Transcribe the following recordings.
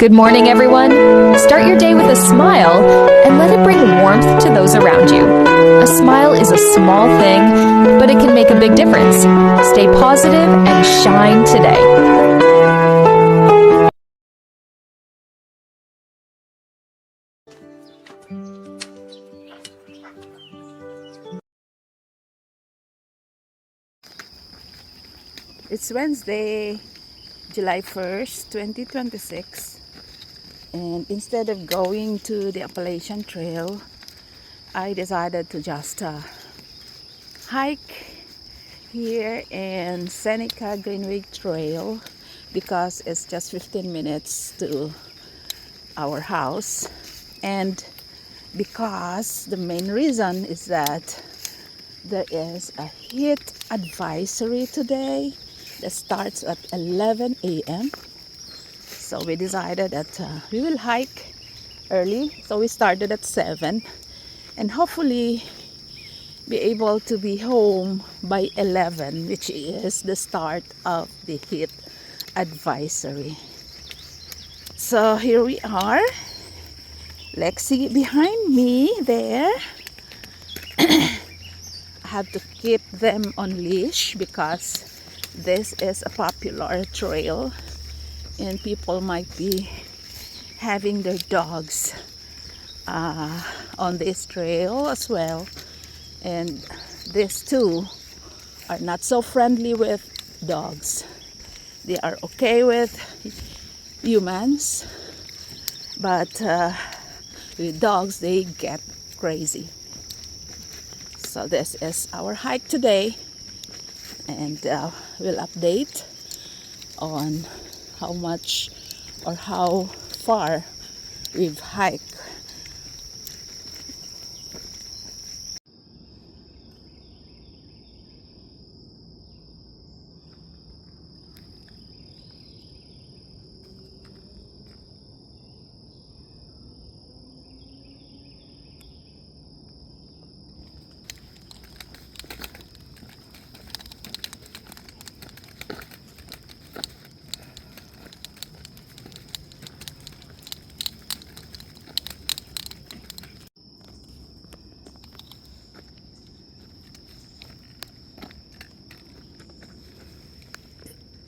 Good morning, everyone. Start your day with a smile and let it bring warmth to those around you. A smile is a small thing, but it can make a big difference. Stay positive and shine today. It's Wednesday, July 1st, 2026, and instead of going to the Appalachian Trail, I decided to just hike here in Seneca Greenway Trail because it's just 15 minutes to our house, and because the main reason is that there is a heat advisory today that starts at 11 a.m. So we decided that we will hike early. So we started at 7 and hopefully be able to be home by 11, which is the start of the heat advisory. So here we are. Lexi behind me there. I have to keep them on leash because this is a popular trail and people might be having their dogs on this trail as well, and these two are not so friendly with dogs. They are okay with humans, but with dogs they get crazy. So this is our hike today, and we'll update on how much or how far we've hiked.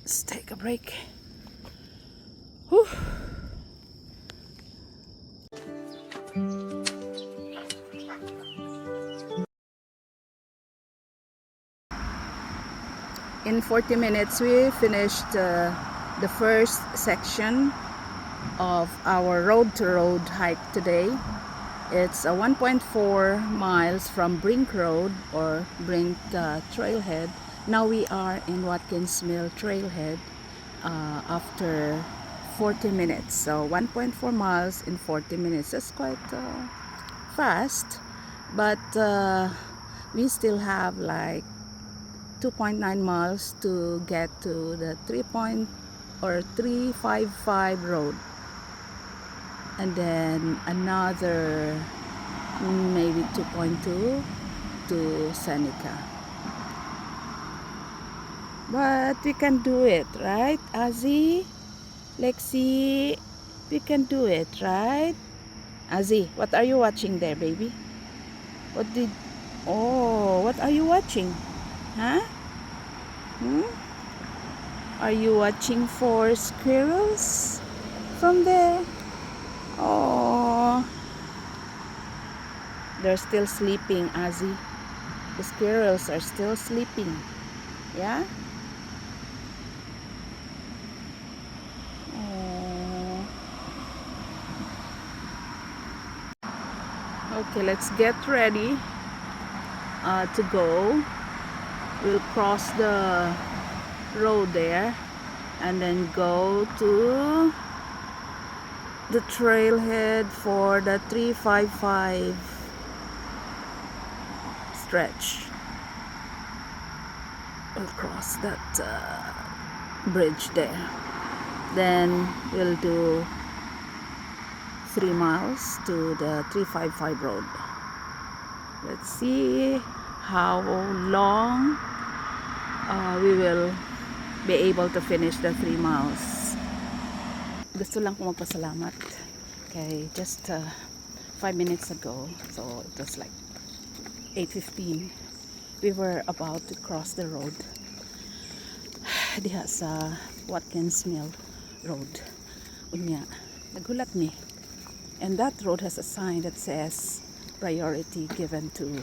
Let's take a break. Whew. In 40 minutes we finished the first section of our road to road hike today. It's 1.4 miles from Brink Road or Brink Trailhead. Now we are in Watkins Mill Trailhead after 40 minutes. So 1.4 miles in 40 minutes. That's quite fast, but we still have like 2.9 miles to get to the 355 road, and then another maybe 2.2 to Seneca. But we can do it, right, Azzy? Lexi, we can do it, right? Azzy, what are you watching there, baby? What are you watching? Huh? Are you watching for squirrels from there? Oh, they're still sleeping, Azzy. The squirrels are still sleeping. Yeah? Oh. Okay, let's get ready to go. We'll cross the road there and then go to the trailhead for the 355 stretch. We'll cross that bridge there. Then we'll do 3 miles to the 355 road. Let's see how long we will be able to finish the 3 miles. gusto lang kong magpasalamat kay just 5 minutes ago, so it was like 8:15, we were about to cross the road diha sa Watkins Mill Road. Unya, nagulat ni. And that road has a sign that says priority given to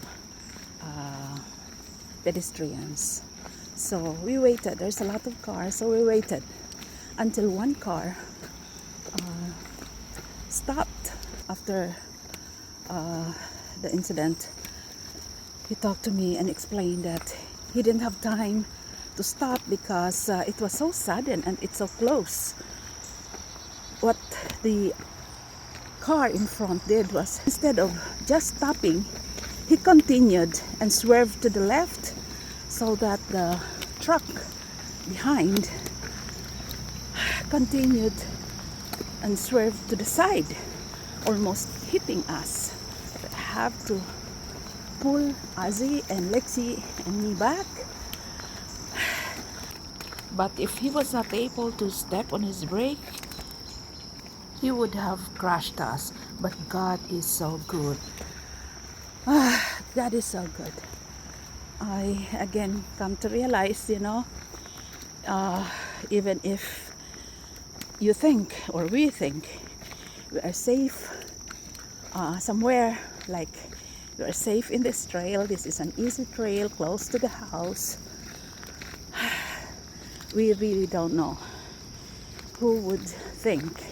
pedestrians. So we waited. There's a lot of cars, so we waited until one car stopped after the incident. He talked to me and explained that he didn't have time to stop because it was so sudden and it's so close. What the car in front did was, instead of just stopping, he continued and swerved to the left so that the truck behind continued and swerved to the side, almost hitting us. I have to pull Ozzy and Lexi and me back. But if he was not able to step on his brake, he would have crushed us. But God is so good. God is so good. I again come to realize, even if you think or we think we are safe somewhere, like we are safe in this trail, this is an easy trail close to the house, we really don't know who would think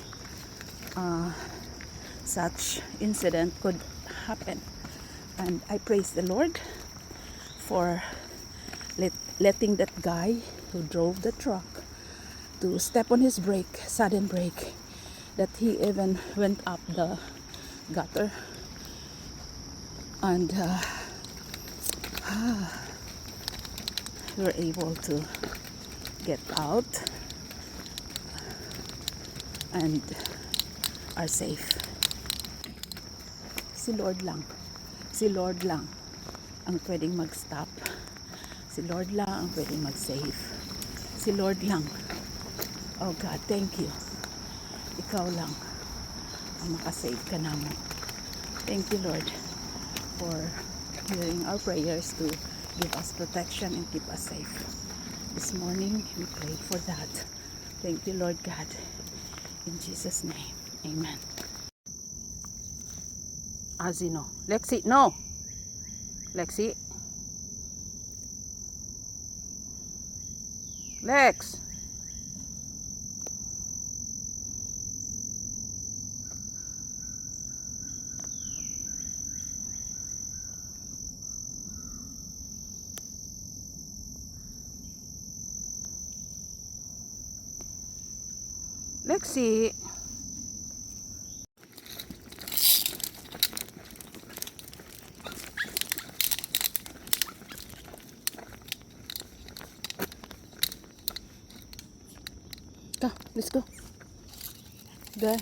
such incident could happen. And I praise the Lord for letting that guy who drove the truck to step on his brake, sudden brake, that he even went up the gutter and we were able to get out and are safe. Si Lord lang ang pwedeng mag-stop. Si Lord lang ang pwedeng mag-save. Si Lord lang. Oh God, thank you. Ikaw lang ang makasave ka namin. Thank you, Lord, for hearing our prayers to give us protection and keep us safe. This morning, we prayed for that. Thank you, Lord God. In Jesus' name, amen. Ozzy, no. Lexi, no. Lexi. Lex. Lexi. Go, let's go. There.